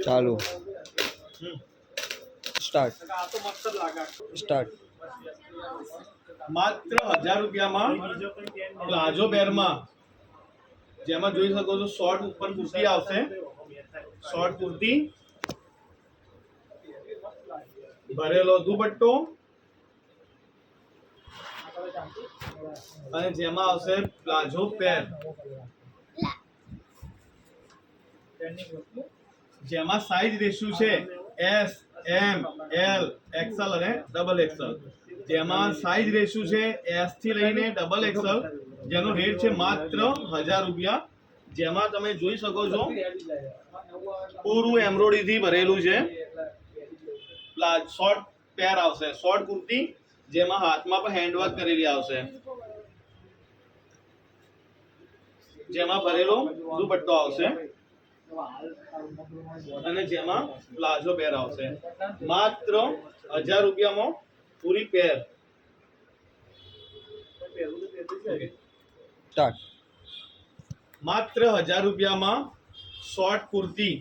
ચાલુ start start માત્ર 1000 રૂપિયામાં પ્લાઝો બેરમાં જેમાં જોઈ શકો છો શોર્ટ ઉપર કુર્તી આવશે, શોર્ટ કુર્તી, ભરેલો દુપટ્ટો અને જેમાં આવશે પ્લાઝો પેર, જેમાં સાઈઝ રેશિયો છે એસ, એમ, એલ, એક્સએલ અને ડબલ એક્સએલ. જેમાં સાઈઝ રેશિયો છે એસ થી લઈને ડબલ એક્સએલ, જેનો રેટ છે માત્ર 1000 રૂપિયા. જેમાં તમે જોઈ શકો છો પૂરું એમ્બ્રોઇડરી થી ભરેલું છે. શોર્ટ પેર આવશે, શોર્ટ કુર્તી, જેમાં હાથમાં પણ હેન્ડવર્ક કરેલી આવશે, જેમાં ભરેલો દુપટ્ટો આવશે અને જેમાં પ્લાઝો પેર આવશે. માત્ર 1000 રૂપિયામાં પૂરી પેર. સ્ટાર્ટ માત્ર 1000 રૂપિયામાં શોર્ટ કુર્તી,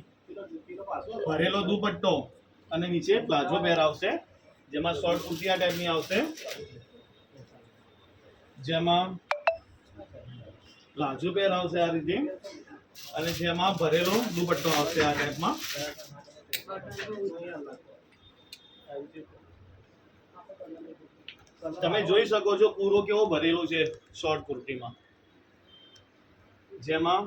ભરેલો દુપટ્ટો અને નીચે પ્લાઝો પેર આવશે, જેમાં શોર્ટ કુર્તી આ ટાઈપની આવશે, જેમાં પ્લાઝો પેર આવશે આ રીતે અને જેમાં ભરેલો દુપટ્ટો આવશે આ ટાઈપમાં. તમે જોઈ શકો છો પૂરો કેવો ભરેલો છે શોર્ટ કુર્તીમાં, જેમાં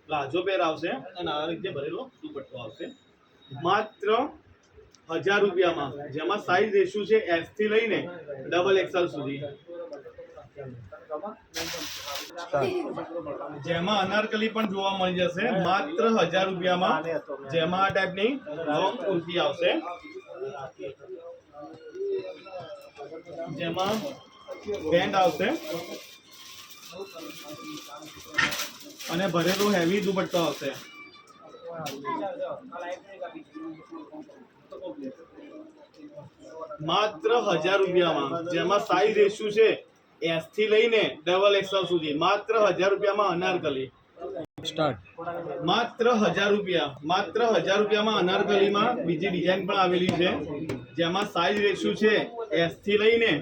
પ્લાઝો પેર આવશે અને આ રીતે ભરેલો દુપટ્ટો આવશે. માત્ર 1000 રૂપિયામાં, જેમાં સાઈઝ રેશિયો છે એસ થી લઈને ડબલ એક્સએલ સુધી, જેમાં અનારકલી પણ જોવા મળી જશે. માત્ર 1000 રૂપિયામાં, જેમાં આ ટાઈપની લોંગ કુર્તી આવશે, જેમાં પેન્ટ આવશે અને ભરેલો હેવી દુપટ્ટો આવશે. માત્ર 1000 રૂપિયામાં, જેમાં સાઈઝ રેશિયો છે એસ થી લઈને ડબલ એક્સએલ સુધી. માત્ર 1000 રૂપિયામાં અનારકલી. સ્ટાર્ટ માત્ર 1000 રૂપિયા, માત્ર 1000 રૂપિયામાં અનારકલીમાં બીજી ડિઝાઇન પણ આવેલી છે, જેમાં સાઈઝ રેશિયો છે એસ થી લઈને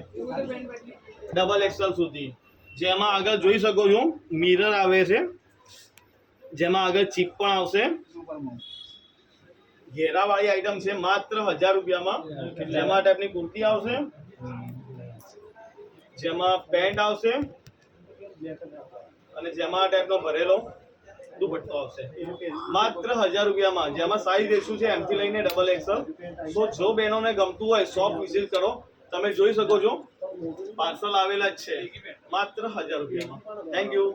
ડબલ એક્સએલ સુધી. જેમાં આગળ જોઈ શકો છો મિરર આવે છે, જેમાં આગળ ચીપ પણ આવશે. ઘેરાવાળી આઈટમ છે. માત્ર 1000 રૂપિયામાં, જેમાં ટાઈપની કુર્તી આવશે, જેમાં પેન્ટ આવશે અને જેમાં આ ટાઈપનો ભરેલો દુપટ્ટો આવશે. માત્ર 1000 રૂપિયામાં, જેમાં સાઈઝ રેશિયો છે એમ થી લઈને ડબલ એક્સએલ. તો જો બહેનોને ગમતું હોય શોપ વિઝિટ કરો. તમે જોઈ શકો છો પાર્સલ આવેલા જ છે માત્ર 1000 રૂપિયામાં. Thank you.